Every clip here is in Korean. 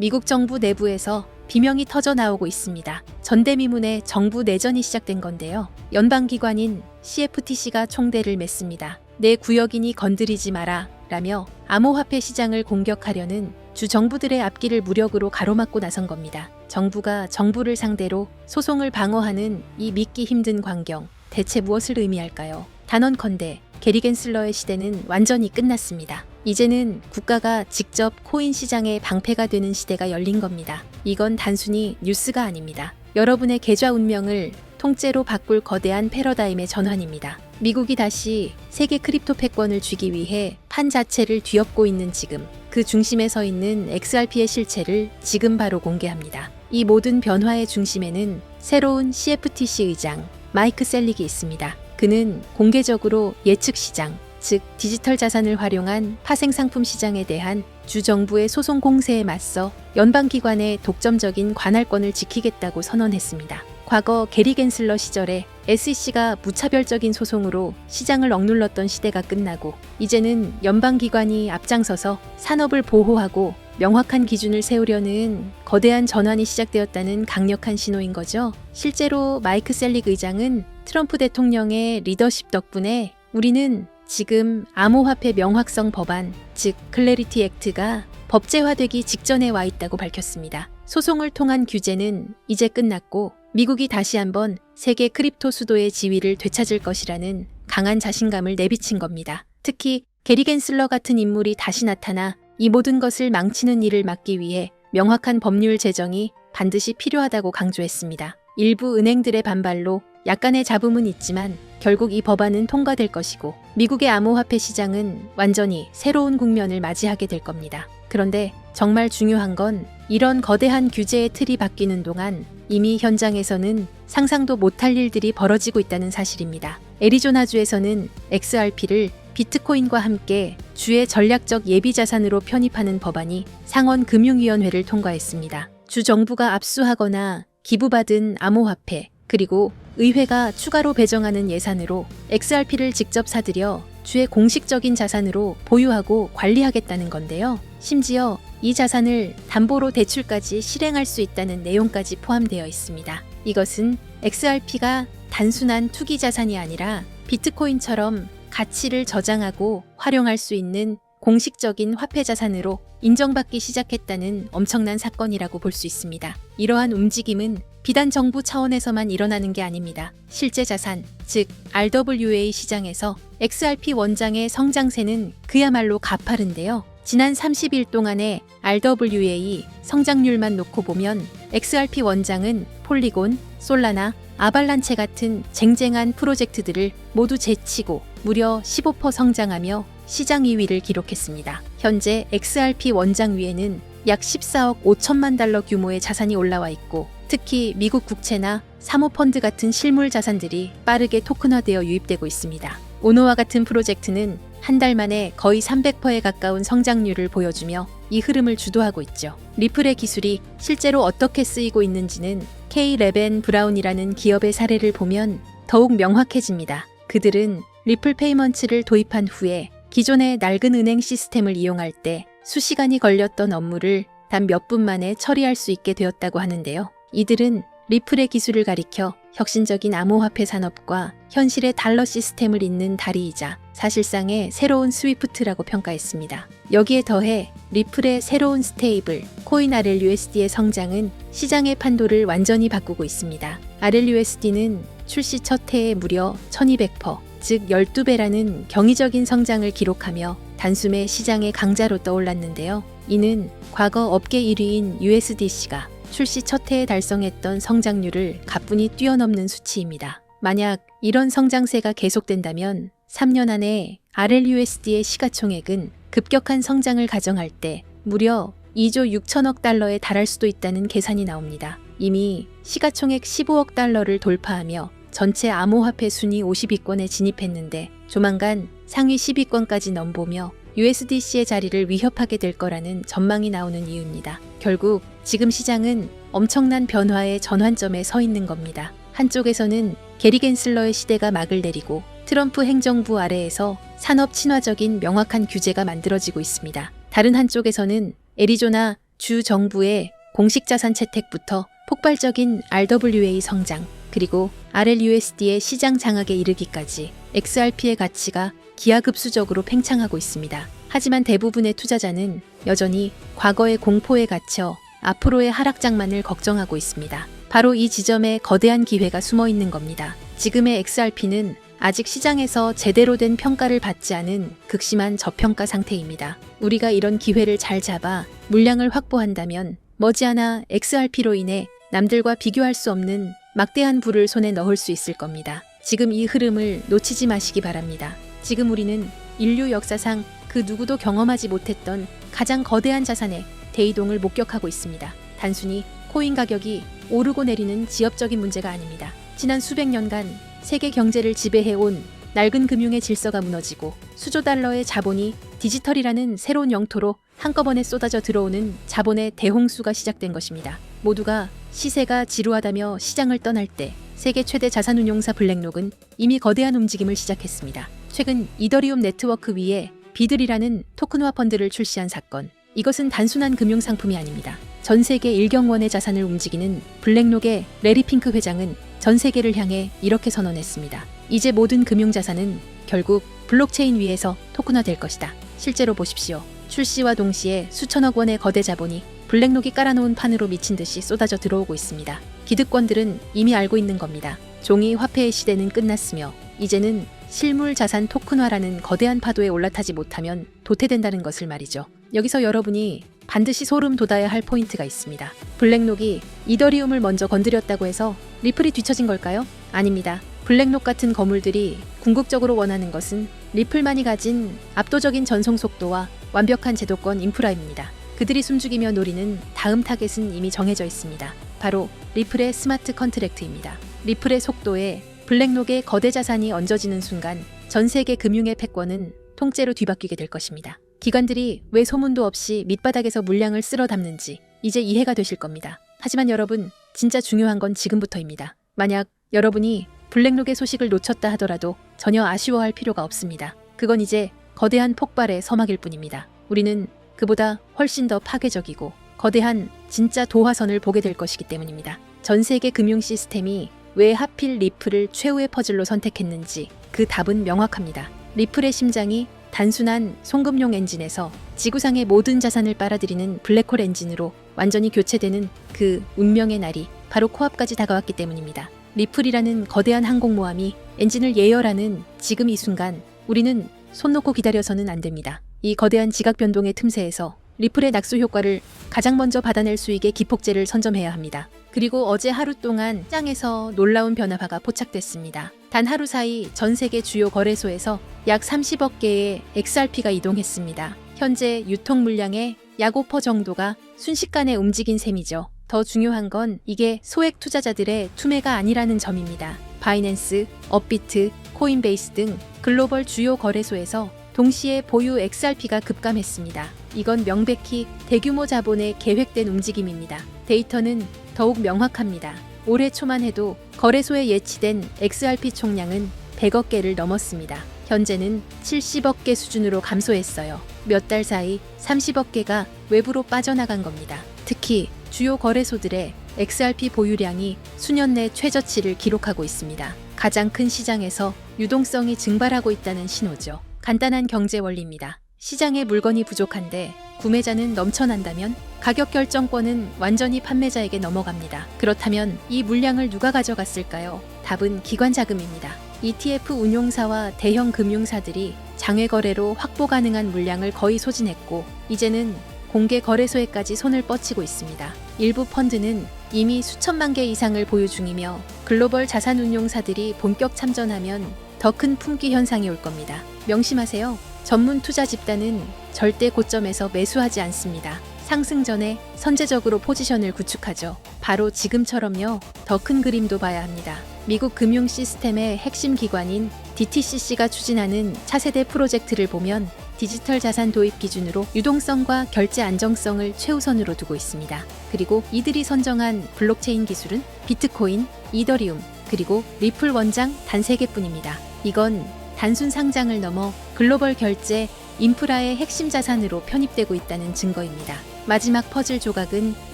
미국 정부 내부에서 비명이 터져 나오고 있습니다. 전대미문의 정부 내전이 시작된 건데요. 연방기관인 CFTC가 총대를 맺습니다. 내 구역이니 건드리지 마라 라며 암호화폐 시장을 공격하려는 주 정부들의 앞길을 무력으로 가로막고 나선 겁니다. 정부가 정부를 상대로 소송을 방어하는 이 믿기 힘든 광경, 대체 무엇을 의미할까요? 단언컨대 게리 겐슬러의 시대는 완전히 끝났습니다. 이제는 국가가 직접 코인 시장의 방패가 되는 시대가 열린 겁니다. 이건 단순히 뉴스가 아닙니다. 여러분의 계좌 운명을 통째로 바꿀 거대한 패러다임의 전환입니다. 미국이 다시 세계 크립토 패권을 쥐기 위해 판 자체를 뒤엎고 있는 지금, 그 중심에 서 있는 XRP의 실체를 지금 바로 공개합니다. 이 모든 변화의 중심에는 새로운 CFTC 의장 마이크 셀릭이 있습니다. 그는 공개적으로 예측 시장, 즉 디지털 자산을 활용한 파생상품 시장에 대한 주정부의 소송 공세에 맞서 연방기관의 독점적인 관할권을 지키겠다고 선언했습니다. 과거 게리 겐슬러 시절에 SEC가 무차별적인 소송으로 시장을 억눌렀던 시대가 끝나고 이제는 연방기관이 앞장서서 산업을 보호하고 명확한 기준을 세우려는 거대한 전환이 시작되었다는 강력한 신호인 거죠. 실제로 마이크 셀릭 의장은 트럼프 대통령의 리더십 덕분에 우리는 지금 암호화폐 명확성 법안, 즉 클래리티 액트가 법제화되기 직전에 와 있다고 밝혔습니다. 소송을 통한 규제는 이제 끝났고 미국이 다시 한번 세계 크립토 수도의 지위를 되찾을 것이라는 강한 자신감을 내비친 겁니다. 특히 게리 겐슬러 같은 인물이 다시 나타나 이 모든 것을 망치는 일을 막기 위해 명확한 법률 제정이 반드시 필요하다고 강조했습니다. 일부 은행들의 반발로 약간의 잡음은 있지만 결국 이 법안은 통과될 것이고 미국의 암호화폐 시장은 완전히 새로운 국면을 맞이하게 될 겁니다. 그런데 정말 중요한 건 이런 거대한 규제의 틀이 바뀌는 동안 이미 현장에서는 상상도 못할 일들이 벌어지고 있다는 사실입니다. 애리조나주에서는 XRP를 비트코인과 함께 주의 전략적 예비자산으로 편입하는 법안이 상원금융위원회를 통과했습니다. 주 정부가 압수하거나 기부받은 암호화폐, 그리고 의회가 추가로 배정하는 예산으로 XRP를 직접 사들여 주의 공식적인 자산으로 보유하고 관리하겠다는 건데요. 심지어 이 자산을 담보로 대출까지 실행할 수 있다는 내용까지 포함되어 있습니다. 이것은 XRP가 단순한 투기 자산이 아니라 비트코인처럼 가치를 저장하고 활용할 수 있는 공식적인 화폐 자산으로 인정받기 시작했다는 엄청난 사건이라고 볼 수 있습니다. 이러한 움직임은 비단 정부 차원에서만 일어나는 게 아닙니다. 실제 자산, 즉 RWA 시장에서 XRP 원장의 성장세는 그야말로 가파른데요. 지난 30일 동안의 RWA 성장률만 놓고 보면 XRP 원장은 폴리곤, 솔라나, 아발란체 같은 쟁쟁한 프로젝트들을 모두 제치고 무려 15% 성장하며 시장 2위를 기록했습니다. 현재 XRP 원장 위에는 약 14억 5천만 달러 규모의 자산이 올라와 있고 특히 미국 국채나 사모펀드 같은 실물 자산들이 빠르게 토큰화되어 유입되고 있습니다. 오노와 같은 프로젝트는 한 달 만에 거의 300%에 가까운 성장률을 보여주며 이 흐름을 주도하고 있죠. 리플의 기술이 실제로 어떻게 쓰이고 있는지는 K 레벤 브라운이라는 기업의 사례를 보면 더욱 명확해집니다. 그들은 리플 페이먼츠를 도입한 후에 기존의 낡은 은행 시스템을 이용할 때 수시간이 걸렸던 업무를 단 몇 분 만에 처리할 수 있게 되었다고 하는데요. 이들은 리플의 기술을 가리켜 혁신적인 암호화폐 산업과 현실의 달러 시스템을 잇는 다리이자 사실상의 새로운 스위프트라고 평가했습니다. 여기에 더해 리플의 새로운 스테이블, 코인 RLUSD의 성장은 시장의 판도를 완전히 바꾸고 있습니다. RLUSD는 출시 첫 해에 무려 1200%, 즉 12배라는 경이적인 성장을 기록하며 단숨에 시장의 강자로 떠올랐는데요. 이는 과거 업계 1위인 USDC가 출시 첫 해에 달성했던 성장률을 가뿐히 뛰어넘는 수치입니다. 만약 이런 성장세가 계속된다면 3년 안에 RLUSD의 시가총액은 급격한 성장을 가정할 때 무려 2조 6천억 달러에 달할 수도 있다는 계산이 나옵니다. 이미 시가총액 15억 달러를 돌파하며 전체 암호화폐 순위 50위권에 진입했는데 조만간 상위 10위권까지 넘보며 USDC의 자리를 위협하게 될 거라는 전망이 나오는 이유입니다. 결국 지금 시장은 엄청난 변화의 전환점에 서 있는 겁니다. 한쪽에서는 게리 겐슬러의 시대가 막을 내리고 트럼프 행정부 아래에서 산업 친화적인 명확한 규제가 만들어지고 있습니다. 다른 한쪽에서는 애리조나 주 정부의 공식 자산 채택부터 폭발적인 RWA 성장, 그리고 RLUSD의 시장 장악에 이르기까지 XRP의 가치가 기하급수적으로 팽창하고 있습니다. 하지만 대부분의 투자자는 여전히 과거의 공포에 갇혀 앞으로의 하락장만을 걱정하고 있습니다. 바로 이 지점에 거대한 기회가 숨어 있는 겁니다. 지금의 XRP는 아직 시장에서 제대로 된 평가를 받지 않은 극심한 저평가 상태입니다. 우리가 이런 기회를 잘 잡아 물량을 확보한다면 머지않아 XRP로 인해 남들과 비교할 수 없는 막대한 부를 손에 넣을 수 있을 겁니다. 지금 이 흐름을 놓치지 마시기 바랍니다. 지금 우리는 인류 역사상 그 누구도 경험하지 못했던 가장 거대한 자산의 대이동을 목격하고 있습니다. 단순히 코인 가격이 오르고 내리는 지엽적인 문제가 아닙니다. 지난 수백 년간 세계 경제를 지배해온 낡은 금융의 질서가 무너지고 수조 달러의 자본이 디지털이라는 새로운 영토로 한꺼번에 쏟아져 들어오는 자본의 대홍수가 시작된 것입니다. 모두가 시세가 지루하다며 시장을 떠날 때 세계 최대 자산운용사 블랙록은 이미 거대한 움직임을 시작했습니다. 최근 이더리움 네트워크 위에 비들이라는 토큰화 펀드를 출시한 사건. 이것은 단순한 금융상품이 아닙니다. 전 세계 1경원의 자산을 움직이는 블랙록의 레리 핑크 회장은 전 세계를 향해 이렇게 선언했습니다. 이제 모든 금융자산은 결국 블록체인 위에서 토큰화될 것이다. 실제로 보십시오. 출시와 동시에 수천억 원의 거대 자본이 블랙록이 깔아놓은 판으로 미친 듯이 쏟아져 들어오고 있습니다. 기득권들은 이미 알고 있는 겁니다. 종이 화폐의 시대는 끝났으며 이제는 실물 자산 토큰화라는 거대한 파도에 올라타지 못하면 도태된다는 것을 말이죠. 여기서 여러분이 반드시 소름 돋아야 할 포인트가 있습니다. 블랙록이 이더리움을 먼저 건드렸다고 해서 리플이 뒤처진 걸까요? 아닙니다. 블랙록 같은 거물들이 궁극적으로 원하는 것은 리플만이 가진 압도적인 전송 속도와 완벽한 제도권 인프라입니다. 그들이 숨죽이며 노리는 다음 타겟은 이미 정해져 있습니다. 바로 리플의 스마트 컨트랙트입니다. 리플의 속도에 블랙록의 거대 자산이 얹어지는 순간 전 세계 금융의 패권은 통째로 뒤바뀌게 될 것입니다. 기관들이 왜 소문도 없이 밑바닥에서 물량을 쓸어 담는지 이제 이해가 되실 겁니다. 하지만 여러분, 진짜 중요한 건 지금부터입니다. 만약 여러분이 블랙록의 소식을 놓쳤다 하더라도 전혀 아쉬워할 필요가 없습니다. 그건 이제 거대한 폭발의 서막일 뿐입니다. 우리는 그보다 훨씬 더 파괴적이고 거대한 진짜 도화선을 보게 될 것이기 때문입니다. 전 세계 금융 시스템이 왜 하필 리플을 최후의 퍼즐로 선택했는지 그 답은 명확합니다. 리플의 심장이 단순한 송금용 엔진에서 지구상의 모든 자산을 빨아들이는 블랙홀 엔진으로 완전히 교체되는 그 운명의 날이 바로 코앞까지 다가왔기 때문입니다. 리플이라는 거대한 항공모함이 엔진을 예열하는 지금 이 순간 우리는 손 놓고 기다려서는 안 됩니다. 이 거대한 지각 변동의 틈새에서 리플의 낙수 효과를 가장 먼저 받아낼 수 있게 기폭제를 선점해야 합니다. 그리고 어제 하루 동안 시장에서 놀라운 변화가 포착됐습니다. 단 하루 사이 전 세계 주요 거래소에서 약 30억 개의 XRP가 이동했습니다. 현재 유통 물량의 약 5% 정도가 순식간에 움직인 셈이죠. 더 중요한 건 이게 소액 투자자들의 투매가 아니라는 점입니다. 바이낸스, 업비트, 코인베이스 등 글로벌 주요 거래소에서 동시에 보유 XRP가 급감했습니다. 이건 명백히 대규모 자본의 계획된 움직임입니다. 데이터는 더욱 명확합니다. 올해 초만 해도 거래소에 예치된 XRP 총량은 100억 개를 넘었습니다. 현재는 70억 개 수준으로 감소했어요. 몇 달 사이 30억 개가 외부로 빠져나간 겁니다. 특히 주요 거래소들의 XRP 보유량이 수년 내 최저치를 기록하고 있습니다. 가장 큰 시장에서 유동성이 증발하고 있다는 신호죠. 간단한 경제 원리입니다. 시장에 물건이 부족한데 구매자는 넘쳐난다면 가격 결정권은 완전히 판매자에게 넘어갑니다. 그렇다면 이 물량을 누가 가져갔을까요? 답은 기관 자금입니다. ETF 운용사와 대형 금융사들이 장외 거래로 확보 가능한 물량을 거의 소진했고 이제는 공개 거래소에까지 손을 뻗치고 있습니다. 일부 펀드는 이미 수천만 개 이상을 보유 중이며 글로벌 자산 운용사들이 본격 참전하면 더 큰 품귀 현상이 올 겁니다. 명심하세요. 전문 투자 집단은 절대 고점에서 매수하지 않습니다. 상승 전에 선제적으로 포지션을 구축하죠. 바로 지금처럼요. 더 큰 그림도 봐야 합니다. 미국 금융 시스템의 핵심 기관인 DTCC가 추진하는 차세대 프로젝트를 보면 디지털 자산 도입 기준으로 유동성과 결제 안정성을 최우선으로 두고 있습니다. 그리고 이들이 선정한 블록체인 기술은 비트코인, 이더리움, 그리고 리플 원장 단 3개뿐입니다. 이건 단순 상장을 넘어 글로벌 결제, 인프라의 핵심 자산으로 편입되고 있다는 증거입니다. 마지막 퍼즐 조각은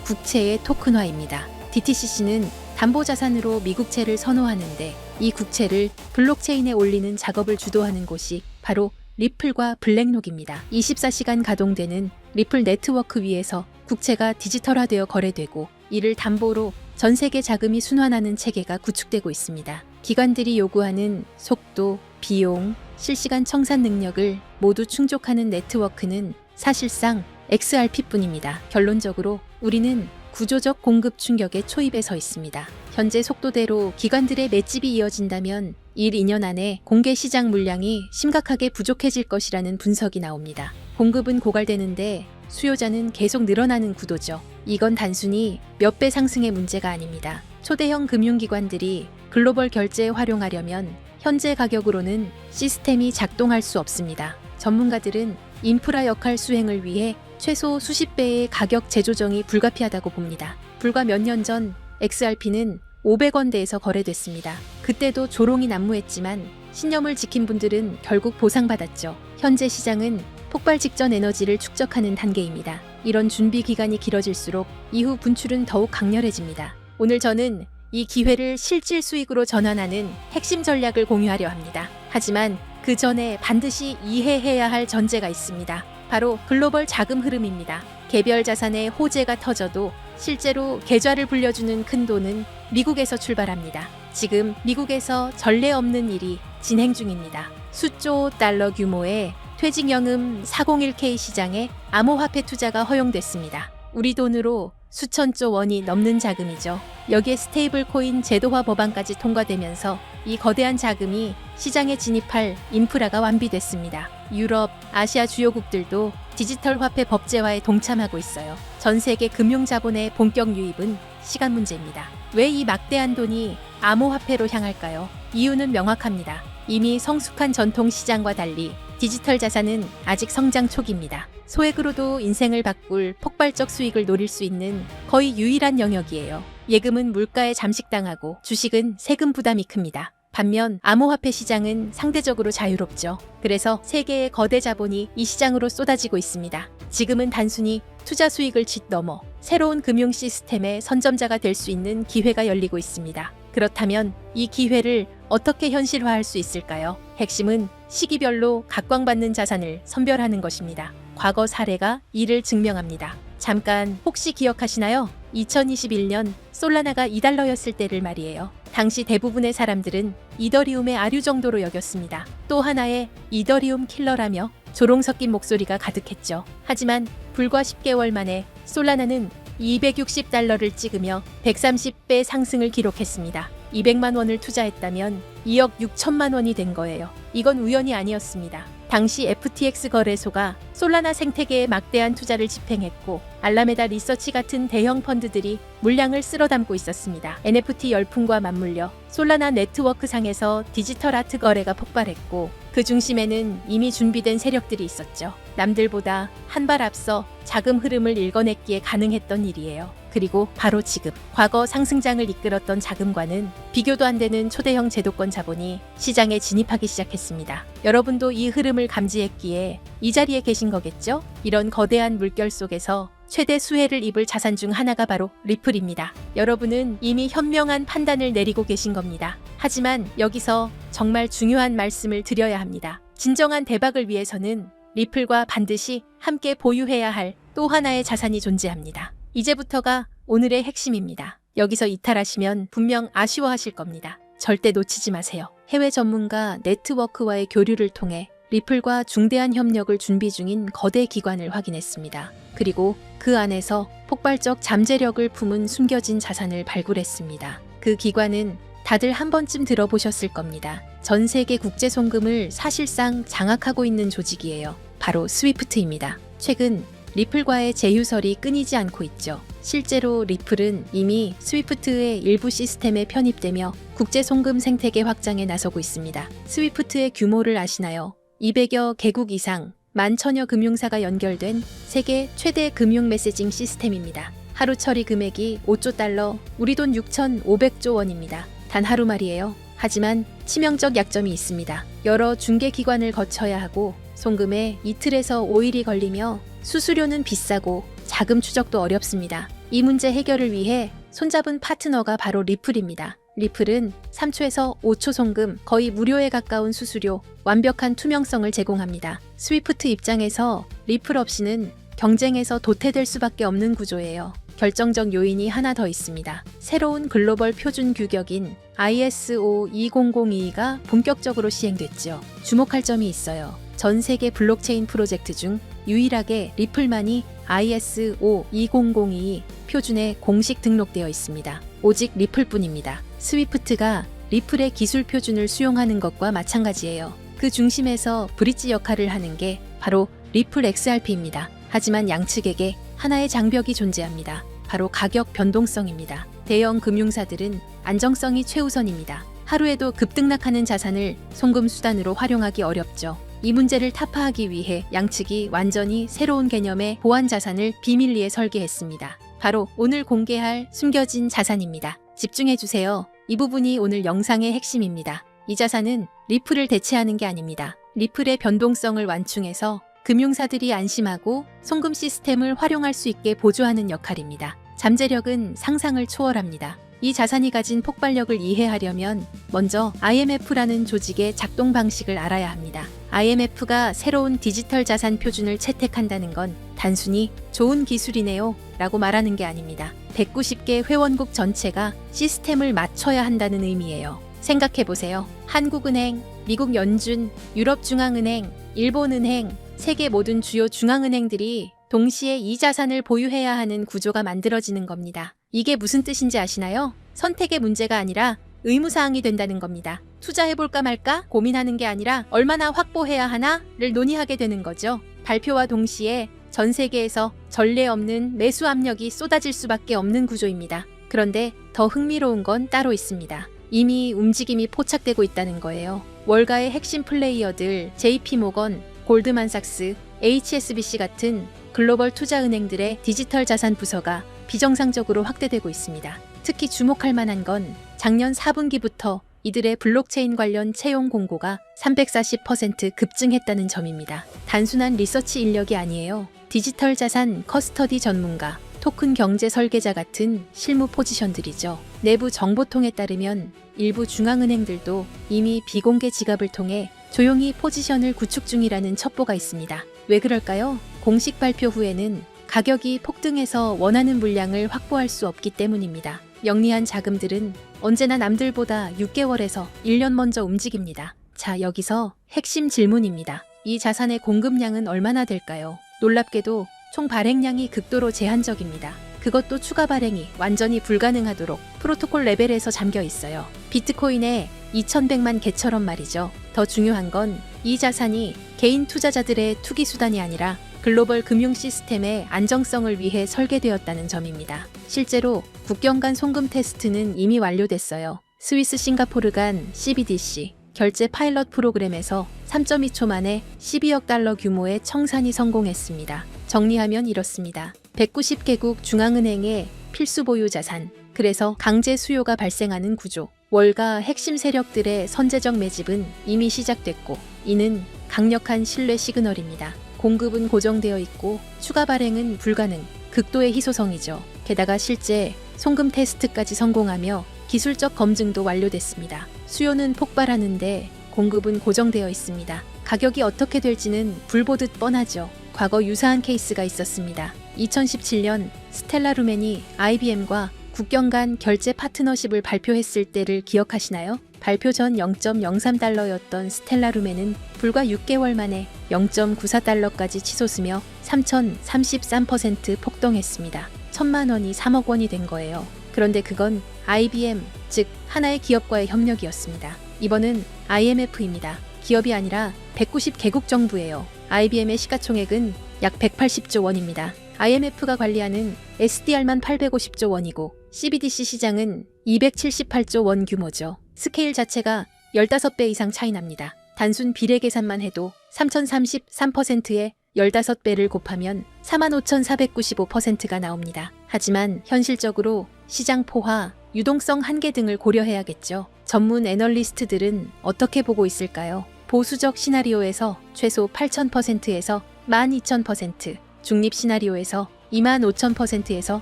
국채의 토큰화입니다. DTCC는 담보자산으로 미국채를 선호하는데 이 국채를 블록체인에 올리는 작업을 주도하는 곳이 바로 리플과 블랙록입니다. 24시간 가동되는 리플 네트워크 위에서 국채가 디지털화되어 거래되고 이를 담보로 전 세계 자금이 순환하는 체계가 구축되고 있습니다. 기관들이 요구하는 속도, 비용, 실시간 청산 능력을 모두 충족하는 네트워크는 사실상 XRP뿐입니다. 결론적으로 우리는 구조적 공급 충격의 초입에 서 있습니다. 현재 속도대로 기관들의 맷집이 이어진다면 1, 2년 안에 공개 시장 물량이 심각하게 부족해질 것이라는 분석이 나옵니다. 공급은 고갈되는데 수요자는 계속 늘어나는 구도죠. 이건 단순히 몇 배 상승의 문제가 아닙니다. 초대형 금융기관들이 글로벌 결제에 활용하려면 현재 가격으로는 시스템이 작동할 수 없습니다. 전문가들은 인프라 역할 수행을 위해 최소 수십 배의 가격 재조정이 불가피하다고 봅니다. 불과 몇 년 전 XRP는 500원대에서 거래됐습니다. 그때도 조롱이 난무했지만 신념을 지킨 분들은 결국 보상받았죠. 현재 시장은 폭발 직전 에너지를 축적하는 단계입니다. 이런 준비 기간이 길어질수록 이후 분출은 더욱 강렬해집니다. 오늘 저는 이 기회를 실질 수익으로 전환하는 핵심 전략을 공유하려 합니다. 하지만 그 전에 반드시 이해해야 할 전제가 있습니다. 바로 글로벌 자금 흐름입니다. 개별 자산의 호재가 터져도 실제로 계좌를 불려주는 큰 돈은 미국에서 출발합니다. 지금 미국에서 전례 없는 일이 진행 중입니다. 수조 달러 규모의 퇴직연금 401k 시장에 암호화폐 투자가 허용됐습니다. 우리 돈으로 수천조 원이 넘는 자금이죠. 여기에 스테이블 코인 제도화 법안까지 통과되면서 이 거대한 자금이 시장에 진입할 인프라가 완비됐습니다. 유럽, 아시아 주요국들도 디지털 화폐 법제화에 동참하고 있어요. 전 세계 금융 자본의 본격 유입은 시간 문제입니다. 왜 이 막대한 돈이 암호화폐로 향할까요? 이유는 명확합니다. 이미 성숙한 전통 시장과 달리 디지털 자산은 아직 성장 초기입니다. 소액으로도 인생을 바꿀 폭발적 수익을 노릴 수 있는 거의 유일한 영역이에요. 예금은 물가에 잠식당하고 주식은 세금 부담이 큽니다. 반면 암호화폐 시장은 상대적으로 자유롭죠. 그래서 세계의 거대 자본이 이 시장으로 쏟아지고 있습니다. 지금은 단순히 투자 수익을 넘어 새로운 금융 시스템의 선점자가 될 수 있는 기회가 열리고 있습니다. 그렇다면 이 기회를 어떻게 현실화할 수 있을까요? 핵심은 시기별로 각광받는 자산을 선별하는 것입니다. 과거 사례가 이를 증명합니다. 잠깐 혹시 기억하시나요? 2021년 솔라나가 2달러였을 때를 말이에요. 당시 대부분의 사람들은 이더리움의 아류 정도로 여겼습니다. 또 하나의 이더리움 킬러라며 조롱 섞인 목소리가 가득했죠. 하지만 불과 10개월 만에 솔라나는 260달러를 찍으며 130배 상승을 기록했습니다. 200만 원을 투자했다면 2억 6천만 원이 된 거예요. 이건 우연이 아니었습니다. 당시 FTX 거래소가 솔라나 생태계에 막대한 투자를 집행했고 알라메다 리서치 같은 대형 펀드들이 물량을 쓸어 담고 있었습니다. NFT 열풍과 맞물려 솔라나 네트워크 상에서 디지털 아트 거래가 폭발했고 그 중심에는 이미 준비된 세력들이 있었죠. 남들보다 한 발 앞서 자금 흐름을 읽어냈기에 가능했던 일이에요. 그리고 바로 지금 과거 상승장을 이끌었던 자금과는 비교도 안 되는 초대형 제도권 자본이 시장에 진입하기 시작했습니다. 여러분도 이 흐름을 감지했기에 이 자리에 계신 거겠죠? 이런 거대한 물결 속에서 최대 수혜를 입을 자산 중 하나가 바로 리플입니다. 여러분은 이미 현명한 판단을 내리고 계신 겁니다. 하지만 여기서 정말 중요한 말씀을 드려야 합니다. 진정한 대박을 위해서는 리플과 반드시 함께 보유해야 할 또 하나의 자산이 존재합니다. 이제부터가 오늘의 핵심입니다. 여기서 이탈하시면 분명 아쉬워하실 겁니다. 절대 놓치지 마세요. 해외 전문가 네트워크와의 교류를 통해 리플과 중대한 협력을 준비 중인 거대 기관을 확인했습니다. 그리고 그 안에서 폭발적 잠재력을 품은 숨겨진 자산을 발굴했습니다. 그 기관은 다들 한 번쯤 들어보셨을 겁니다. 전 세계 국제 송금을 사실상 장악하고 있는 조직이에요. 바로 스위프트입니다. 최근 리플과의 제휴설이 끊이지 않고 있죠. 실제로 리플은 이미 스위프트의 일부 시스템에 편입되며 국제 송금 생태계 확장에 나서고 있습니다. 스위프트의 규모를 아시나요? 200여 개국 이상 11,000여 금융사가 연결된 세계 최대 금융 메시징 시스템입니다. 하루 처리 금액이 5조 달러, 우리 돈 6,500조 원입니다. 단 하루 말이에요. 하지만 치명적 약점이 있습니다. 여러 중개기관을 거쳐야 하고 송금에 이틀에서 5일이 걸리며 수수료는 비싸고 자금 추적도 어렵습니다. 이 문제 해결을 위해 손잡은 파트너가 바로 리플입니다. 리플은 3초에서 5초 송금, 거의 무료에 가까운 수수료, 완벽한 투명성을 제공합니다. 스위프트 입장에서 리플 없이는 경쟁에서 도태될 수밖에 없는 구조예요. 결정적 요인이 하나 더 있습니다. 새로운 글로벌 표준 규격인 ISO 20022가 본격적으로 시행됐죠. 주목할 점이 있어요. 전 세계 블록체인 프로젝트 중 유일하게 리플만이 ISO 20022 표준에 공식 등록되어 있습니다. 오직 리플뿐입니다. 스위프트가 리플의 기술 표준을 수용하는 것과 마찬가지예요. 그 중심에서 브릿지 역할을 하는 게 바로 리플 XRP입니다. 하지만 양측에게 하나의 장벽이 존재합니다. 바로 가격 변동성입니다. 대형 금융사들은 안정성이 최우선입니다. 하루에도 급등락하는 자산을 송금 수단으로 활용하기 어렵죠. 이 문제를 타파하기 위해 양측이 완전히 새로운 개념의 보안 자산을 비밀리에 설계했습니다. 바로 오늘 공개할 숨겨진 자산입니다. 집중해주세요. 이 부분이 오늘 영상의 핵심입니다. 이 자산은 리플을 대체하는 게 아닙니다. 리플의 변동성을 완충해서 금융사들이 안심하고 송금 시스템을 활용할 수 있게 보조하는 역할입니다. 잠재력은 상상을 초월합니다. 이 자산이 가진 폭발력을 이해하려면 먼저 IMF라는 조직의 작동 방식을 알아야 합니다. IMF가 새로운 디지털 자산 표준을 채택한다는 건 단순히 좋은 기술이네요 라고 말하는 게 아닙니다. 190개 회원국 전체가 시스템을 맞춰야 한다는 의미예요. 생각해보세요. 한국은행, 미국 연준, 유럽중앙은행, 일본은행, 세계 모든 주요 중앙은행들이 동시에 이 자산을 보유해야 하는 구조가 만들어지는 겁니다. 이게 무슨 뜻인지 아시나요? 선택의 문제가 아니라 의무사항이 된다는 겁니다. 투자해볼까 말까 고민하는 게 아니라 얼마나 확보해야 하나를 논의하게 되는 거죠. 발표와 동시에 전 세계에서 전례 없는 매수 압력이 쏟아질 수밖에 없는 구조입니다. 그런데 더 흥미로운 건 따로 있습니다. 이미 움직임이 포착되고 있다는 거예요. 월가의 핵심 플레이어들 JP모건, 골드만삭스, HSBC 같은 글로벌 투자은행들의 디지털 자산 부서가 비정상적으로 확대되고 있습니다. 특히 주목할 만한 건 작년 4분기부터 이들의 블록체인 관련 채용 공고가 340% 급증했다는 점입니다. 단순한 리서치 인력이 아니에요. 디지털 자산 커스터디 전문가, 토큰 경제 설계자 같은 실무 포지션들이죠. 내부 정보통에 따르면 일부 중앙은행들도 이미 비공개 지갑을 통해 조용히 포지션을 구축 중이라는 첩보가 있습니다. 왜 그럴까요? 공식 발표 후에는 가격이 폭등해서 원하는 물량을 확보할 수 없기 때문입니다. 영리한 자금들은 언제나 남들보다 6개월에서 1년 먼저 움직입니다. 자, 여기서 핵심 질문입니다. 이 자산의 공급량은 얼마나 될까요? 놀랍게도 총 발행량이 극도로 제한적입니다. 그것도 추가 발행이 완전히 불가능하도록 프로토콜 레벨에서 잠겨 있어요. 비트코인의 2100만 개처럼 말이죠. 더 중요한 건 이 자산이 개인 투자자들의 투기 수단이 아니라 글로벌 금융 시스템의 안정성을 위해 설계되었다는 점입니다. 실제로 국경 간 송금 테스트는 이미 완료됐어요. 스위스 싱가포르 간 CBDC 결제 파일럿 프로그램에서 3.2초 만에 12억 달러 규모의 청산이 성공했습니다. 정리하면 이렇습니다. 190개국 중앙은행의 필수 보유 자산, 그래서 강제 수요가 발생하는 구조. 월가 핵심 세력들의 선제적 매집은 이미 시작됐고, 이는 강력한 신뢰 시그널입니다. 공급은 고정되어 있고 추가 발행은 불가능, 극도의 희소성이죠. 게다가 실제 송금 테스트까지 성공하며 기술적 검증도 완료됐습니다. 수요는 폭발하는데 공급은 고정되어 있습니다. 가격이 어떻게 될지는 불 보듯 뻔하죠. 과거 유사한 케이스가 있었습니다. 2017년 스텔라 루멘이 IBM과 국경 간 결제 파트너십을 발표했을 때를 기억하시나요? 발표 전 0.03달러였던 스텔라 루멘은 불과 6개월 만에 0.94달러까지 치솟으며 3033% 폭등했습니다. 1000만 원이 3억 원이 된 거예요. 그런데 그건 IBM, 즉 하나의 기업과의 협력이었습니다. 이번은 IMF입니다. 기업이 아니라 190개국 정부예요. IBM의 시가총액은 약 180조 원입니다. IMF가 관리하는 SDR만 850조 원이고 CBDC 시장은 278조 원 규모죠. 스케일 자체가 15배 이상 차이 납니다. 단순 비례 계산만 해도 3033%에 15배를 곱하면 45,495%가 나옵니다. 하지만 현실적으로 시장 포화, 유동성 한계 등을 고려해야겠죠. 전문 애널리스트들은 어떻게 보고 있을까요? 보수적 시나리오에서 최소 8,000%에서 12,000%, 중립 시나리오에서 25,000%에서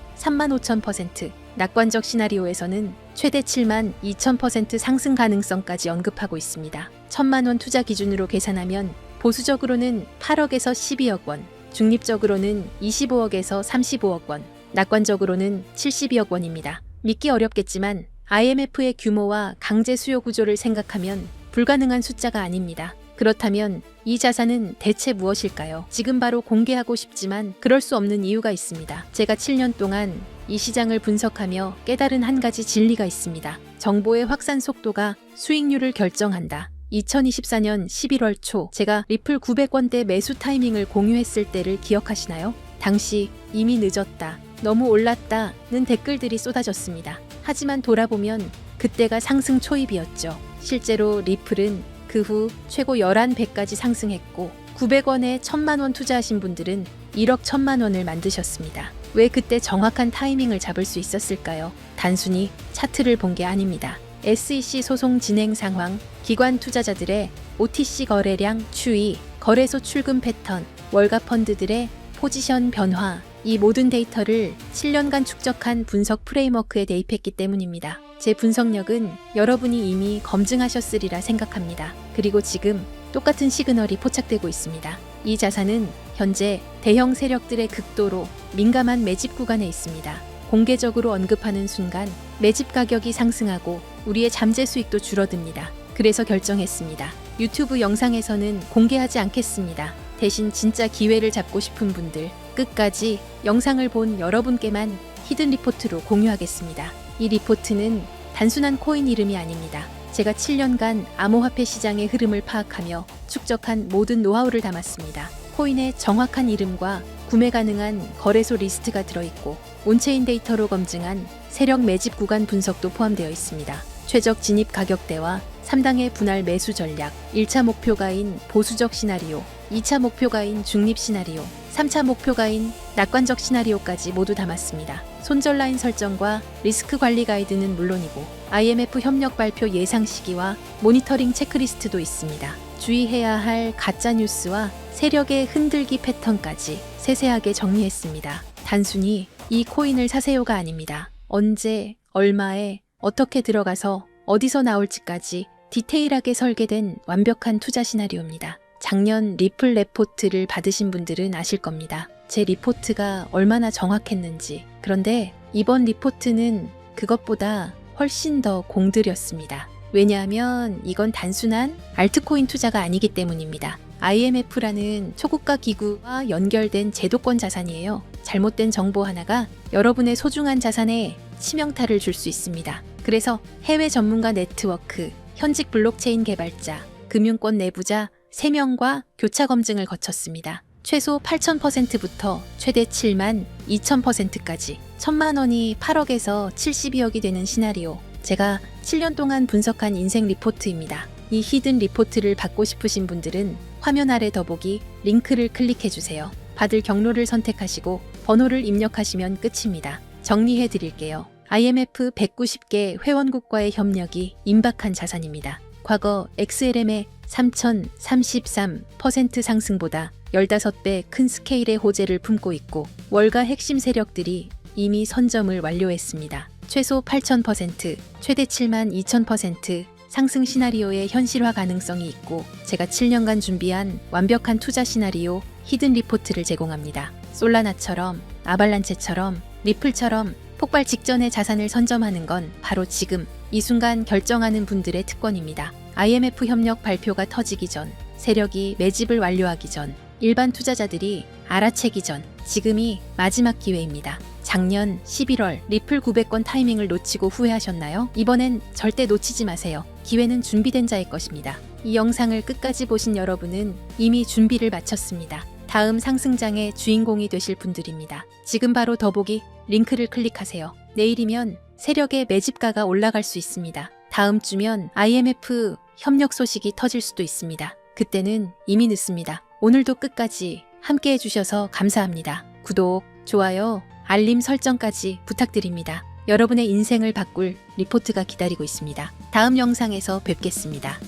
35,000%, 낙관적 시나리오에서는 최대 72,000% 상승 가능성까지 언급하고 있습니다. 1,000만 원 투자 기준으로 계산하면 보수적으로는 8억에서 12억 원, 중립적으로는 25억에서 35억 원, 낙관적으로는 72억 원입니다. 믿기 어렵겠지만 IMF의 규모와 강제 수요 구조를 생각하면 불가능한 숫자가 아닙니다. 그렇다면 이 자산은 대체 무엇일까요? 지금 바로 공개하고 싶지만 그럴 수 없는 이유가 있습니다. 제가 7년 동안 이 시장을 분석하며 깨달은 한 가지 진리가 있습니다. 정보의 확산 속도가 수익률을 결정한다. 2024년 11월 초 제가 리플 900원대 매수 타이밍을 공유했을 때를 기억하시나요? 당시 이미 늦었다, 너무 올랐다는 댓글들이 쏟아졌습니다. 하지만 돌아보면 그때가 상승 초입이었죠. 실제로 리플은 그 후 최고 11배까지 상승했고 900원에 1,000만 원 투자하신 분들은 1억 1,000만 원을 만드셨습니다. 왜 그때 정확한 타이밍을 잡을 수 있었을까요? 단순히 차트를 본 게 아닙니다. SEC 소송 진행 상황, 기관 투자자들의 OTC 거래량 추이, 거래소 출금 패턴, 월가 펀드들의 포지션 변화, 이 모든 데이터를 7년간 축적한 분석 프레임워크에 대입했기 때문입니다. 제 분석력은 여러분이 이미 검증하셨으리라 생각합니다. 그리고 지금 똑같은 시그널이 포착되고 있습니다. 이 자산은 현재 대형 세력들의 극도로 민감한 매집 구간에 있습니다. 공개적으로 언급하는 순간 매집 가격이 상승하고 우리의 잠재 수익도 줄어듭니다. 그래서 결정했습니다. 유튜브 영상에서는 공개하지 않겠습니다. 대신 진짜 기회를 잡고 싶은 분들, 끝까지 영상을 본 여러분께만 히든 리포트로 공유하겠습니다. 이 리포트는 단순한 코인 이름이 아닙니다. 제가 7년간 암호화폐 시장의 흐름을 파악하며 축적한 모든 노하우를 담았습니다. 코인의 정확한 이름과 구매 가능한 거래소 리스트가 들어있고 온체인 데이터로 검증한 세력 매집 구간 분석도 포함되어 있습니다. 최적 진입 가격대와 3당의 분할 매수 전략, 1차 목표가인 보수적 시나리오, 2차 목표가인 중립 시나리오, 3차 목표가인 낙관적 시나리오까지 모두 담았습니다. 손절 라인 설정과 리스크 관리 가이드는 물론이고 IMF 협력 발표 예상 시기와 모니터링 체크리스트도 있습니다. 주의해야 할 가짜 뉴스와 세력의 흔들기 패턴까지 세세하게 정리했습니다. 단순히 이 코인을 사세요가 아닙니다. 언제, 얼마에, 어떻게 들어가서 어디서 나올지까지 디테일하게 설계된 완벽한 투자 시나리오입니다. 작년 리플 레포트를 받으신 분들은 아실 겁니다. 제 리포트가 얼마나 정확했는지. 그런데 이번 리포트는 그것보다 훨씬 더 공들였습니다. 왜냐하면 이건 단순한 알트코인 투자가 아니기 때문입니다. IMF라는 초국가 기구와 연결된 제도권 자산이에요. 잘못된 정보 하나가 여러분의 소중한 자산에 치명타를 줄 수 있습니다. 그래서 해외 전문가 네트워크, 현직 블록체인 개발자, 금융권 내부자 3명과 교차 검증을 거쳤습니다. 최소 8,000%부터 최대 72,000%까지 1,000만 원이 8억에서 72억이 되는 시나리오. 제가 7년 동안 분석한 인생 리포트입니다. 이 히든 리포트를 받고 싶으신 분들은 화면 아래 더보기 링크를 클릭해주세요. 받을 경로를 선택하시고 번호를 입력하시면 끝입니다. 정리해 드릴게요. IMF 190개 회원국과의 협력이 임박한 자산입니다. 과거 XLM의 3,033% 상승보다 15배 큰 스케일의 호재를 품고 있고 월가 핵심 세력들이 이미 선점을 완료했습니다. 최소 8,000%, 최대 72,000% 상승 시나리오의 현실화 가능성이 있고 제가 7년간 준비한 완벽한 투자 시나리오 히든 리포트를 제공합니다. 솔라나처럼, 아발란체처럼, 리플처럼 폭발 직전에 자산을 선점하는 건 바로 지금 이 순간 결정하는 분들의 특권입니다. IMF 협력 발표가 터지기 전, 세력이 매집을 완료하기 전, 일반 투자자들이 알아채기 전, 지금이 마지막 기회입니다. 작년 11월 리플 900건 타이밍을 놓치고 후회하셨나요? 이번엔 절대 놓치지 마세요. 기회는 준비된 자의 것입니다. 이 영상을 끝까지 보신 여러분은 이미 준비를 마쳤습니다. 다음 상승장의 주인공이 되실 분들입니다. 지금 바로 더보기 링크를 클릭하세요. 내일이면 세력의 매집가가 올라갈 수 있습니다. 다음 주면 IMF 협력 소식이 터질 수도 있습니다. 그때는 이미 늦습니다. 오늘도 끝까지 함께 해주셔서 감사합니다. 구독, 좋아요, 알림 설정까지 부탁드립니다. 여러분의 인생을 바꿀 리포트가 기다리고 있습니다. 다음 영상에서 뵙겠습니다.